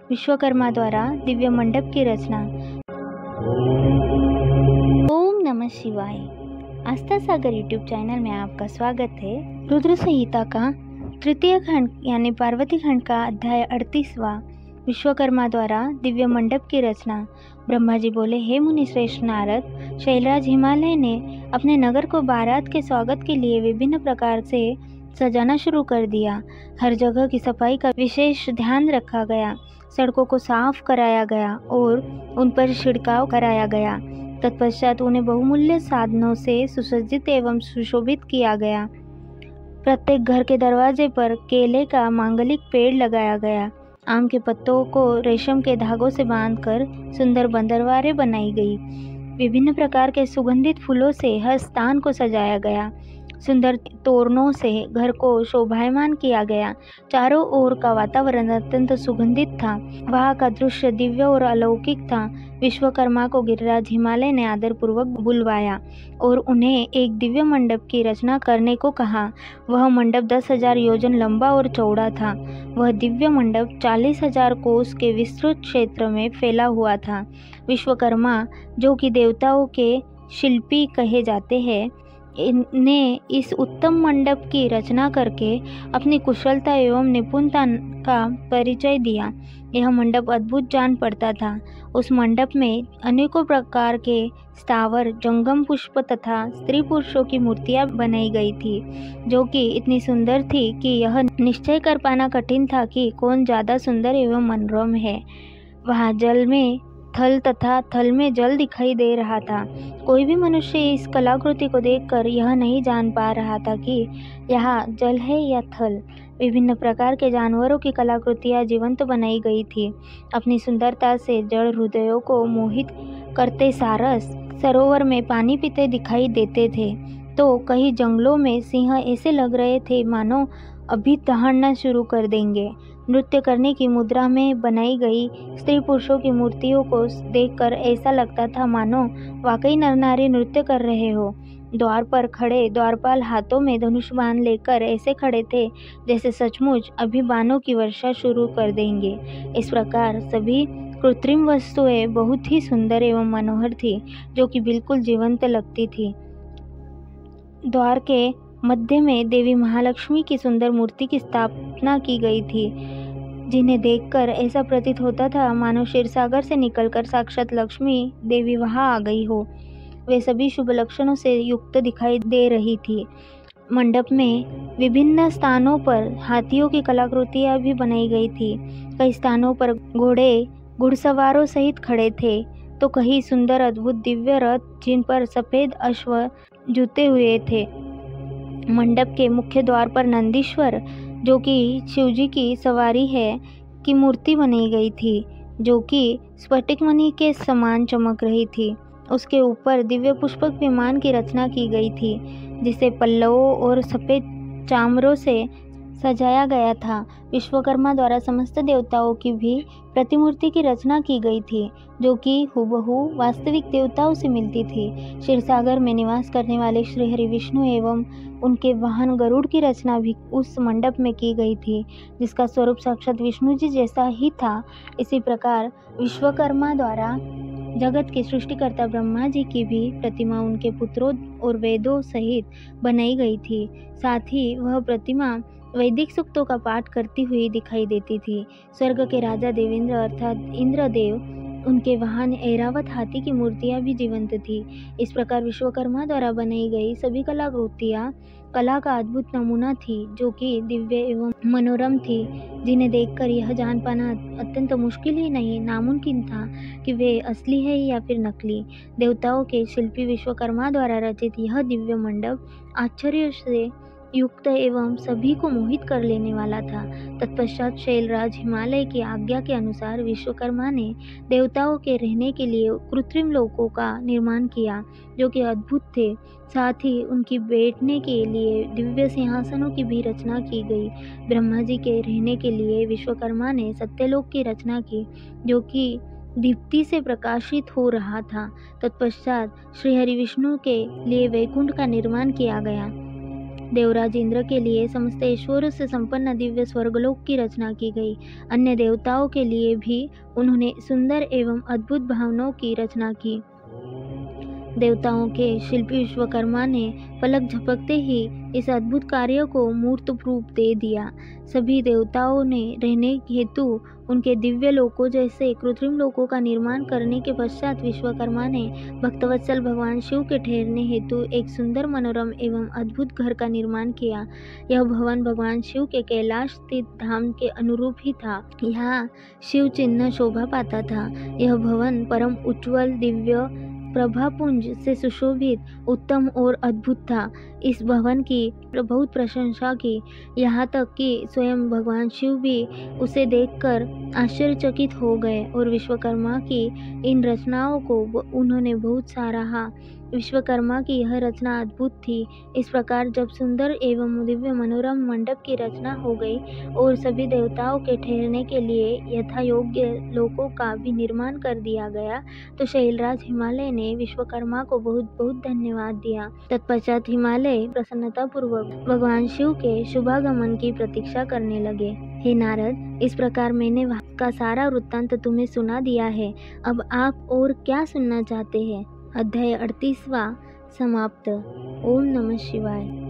विश्वकर्मा द्वारा दिव्य मंडप की रचना। ओम नमः शिवाय। आस्था सागर यूट्यूब चैनल में आपका स्वागत है। रुद्र संहिता का तृतीय खंड यानी पार्वती खंड का अध्याय 38वां, विश्वकर्मा द्वारा दिव्य मंडप की रचना। ब्रह्मा जी बोले, हे मुनि श्रेष्ठ नारद, शैलराज हिमालय ने अपने नगर को बारात के स्वागत के लिए विभिन्न प्रकार से सजाना शुरू कर दिया। हर जगह की सफाई का विशेष ध्यान रखा गया, सड़कों को साफ कराया गया और उन पर छिड़काव कराया गया। तत्पश्चात उन्हें बहुमूल्य साधनों से सुसज्जित एवं सुशोभित किया गया। प्रत्येक घर के दरवाजे पर केले का मांगलिक पेड़ लगाया गया। आम के पत्तों को रेशम के धागों से बांधकर सुंदर बंदरवारें बनाई गई। विभिन्न प्रकार के सुगंधित फूलों से हर स्थान को सजाया गया। सुंदर तोरणों से घर को शोभायमान किया गया। चारों ओर का वातावरण अत्यंत सुगंधित था। वहाँ का दृश्य दिव्य और अलौकिक था। विश्वकर्मा को गिरिराज हिमालय ने आदरपूर्वक बुलवाया और उन्हें एक दिव्य मंडप की रचना करने को कहा। वह मंडप 10,000 योजन लंबा और चौड़ा था। वह दिव्य मंडप 40,000 कोस के विस्तृत क्षेत्र में फैला हुआ था। विश्वकर्मा, जो कि देवताओं के शिल्पी कहे जाते हैं, ने इस उत्तम मंडप की रचना करके अपनी कुशलता एवं निपुणता का परिचय दिया। यह मंडप अद्भुत जान पड़ता था। उस मंडप में अनेकों प्रकार के स्थावर, जंगम पुष्प तथा स्त्री पुरुषों की मूर्तियां बनाई गई थी, जो कि इतनी सुंदर थी कि यह निश्चय कर पाना कठिन था कि कौन ज़्यादा सुंदर एवं मनोरम है। वहाँ जल में थल तथा थल में जल दिखाई दे रहा था। कोई भी मनुष्य इस कलाकृति को देखकर यह नहीं जान पा रहा था कि यहाँ जल है या थल। विभिन्न प्रकार के जानवरों की कलाकृतियाँ जीवंत बनाई गई थी। अपनी सुंदरता से जड़ हृदयों को मोहित करते सारस सरोवर में पानी पीते दिखाई देते थे, तो कई जंगलों में सिंह ऐसे लग रहे थे मानो अभी दहाड़ना शुरू कर देंगे। नृत्य करने की मुद्रा में बनाई गई स्त्री पुरुषों की मूर्तियों को देखकर ऐसा लगता था मानो वाकई नर नारी नृत्य कर रहे हो। द्वार पर खड़े द्वारपाल हाथों में धनुष बाण लेकर ऐसे खड़े थे जैसे सचमुच अभी बाणों की वर्षा शुरू कर देंगे। इस प्रकार सभी कृत्रिम वस्तुएं बहुत ही सुंदर एवं मनोहर थी, जो कि बिल्कुल जीवंत लगती थी। द्वार के मध्य में देवी महालक्ष्मी की सुंदर मूर्ति की स्थापना की गई थी, जिन्हें देखकर ऐसा प्रतीत होता था मानो क्षीरसागर से निकलकर साक्षात लक्ष्मी देवी वहां आ गई हो। वे सभी शुभ लक्षणों से युक्त दिखाई दे रही थी। मंडप में विभिन्न स्थानों पर हाथियों की कलाकृतियां भी बनाई गई थी। कई स्थानों पर घोड़े घुड़सवारों सहित खड़े थे, तो कई सुंदर अद्भुत दिव्य रथ जिन पर सफेद अश्व जुते हुए थे। मंडप के मुख्य द्वार पर नंदीश्वर, जो कि शिवजी की सवारी है, की मूर्ति बनाई गई थी, जो कि स्फटिक मणि के समान चमक रही थी। उसके ऊपर दिव्य पुष्पक विमान की रचना की गई थी, जिसे पल्लवों और सफ़ेद चामरों से सजाया गया था। विश्वकर्मा द्वारा समस्त देवताओं की भी प्रतिमूर्ति की रचना की गई थी, जो कि हूबहू वास्तविक देवताओं से मिलती थी। क्षीरसागर में निवास करने वाले श्री हरि विष्णु एवं उनके वाहन गरुड़ की रचना भी उस मंडप में की गई थी, जिसका स्वरूप साक्षात विष्णु जी जैसा ही था। इसी प्रकार विश्वकर्मा द्वारा जगत के सृष्टिकर्ता ब्रह्मा जी की भी प्रतिमा उनके पुत्रों और वेदों सहित बनाई गई थी। साथ ही वह प्रतिमा वैदिक सूक्तों का पाठ करती हुई दिखाई देती थी। स्वर्ग के राजा देवेंद्र अर्थात इंद्रदेव, उनके वाहन ऐरावत हाथी की मूर्तियां भी जीवंत थी। इस प्रकार विश्वकर्मा द्वारा बनाई गई सभी कलाकृतियां कला का अद्भुत नमूना थी, जो कि दिव्य एवं मनोरम थी, जिन्हें देखकर यह जान पाना अत्यंत मुश्किल ही नहीं नामुमकिन था कि वे असली है या फिर नकली। देवताओं के शिल्पी विश्वकर्मा द्वारा रचित यह दिव्य मंडप आश्चर्य से युक्त एवं सभी को मोहित कर लेने वाला था। तत्पश्चात शैलराज हिमालय की आज्ञा के अनुसार विश्वकर्मा ने देवताओं के रहने के लिए कृत्रिम लोकों का निर्माण किया, जो कि अद्भुत थे। साथ ही उनकी बैठने के लिए दिव्य सिंहासनों की भी रचना की गई। ब्रह्मा जी के रहने के लिए विश्वकर्मा ने सत्यलोक की रचना की, जो कि दीप्ति से प्रकाशित हो रहा था। तत्पश्चात श्री हरि विष्णु के लिए वैकुंठ का निर्माण किया गया। देवराज इंद्र के लिए समस्त ऐश्वर्य से संपन्न दिव्य स्वर्गलोक की रचना की गई। अन्य देवताओं के लिए भी उन्होंने सुंदर एवं अद्भुत भवनों की रचना की। देवताओं के शिल्पी विश्वकर्मा ने पलक झपकते ही इस अद्भुत कार्य को मूर्त रूप दे दिया। सभी देवताओं ने रहने हेतु उनके दिव्य लोकों जैसे कृत्रिम लोकों का निर्माण करने के पश्चात विश्वकर्मा ने भक्तवत्सल भगवान शिव के ठहरने हेतु एक सुंदर मनोरम एवं अद्भुत घर का निर्माण किया। यह भवन भगवान शिव के कैलाश स्थित धाम के अनुरूप ही था। यहाँ शिव चिन्ह शोभा पाता था। यह भवन परम उज्ज्वल दिव्य प्रभापुंज से सुशोभित, उत्तम और अद्भुत था। इस भवन की बहुत प्रशंसा की, यहाँ तक कि स्वयं भगवान शिव भी उसे देखकर आश्चर्यचकित हो गए और विश्वकर्मा की इन रचनाओं को उन्होंने बहुत सराहा। विश्वकर्मा की यह रचना अद्भुत थी। इस प्रकार जब सुंदर एवं दिव्य मनोरम मंडप की रचना हो गई और सभी देवताओं के ठहरने के लिए यथा योग्य लोकों का भी निर्माण कर दिया गया, तो शैलराज हिमालय ने विश्वकर्मा को बहुत बहुत धन्यवाद दिया। तत्पश्चात हिमालय प्रसन्नतापूर्वक भगवान शिव के शुभागमन की प्रतीक्षा करने लगे। हे नारद, इस प्रकार मैंने वहाँ का सारा वृत्तांत तुम्हें सुना दिया है। अब आप और क्या सुनना चाहते हैं? अध्याय 38वां समाप्त। ओम नमः शिवाय।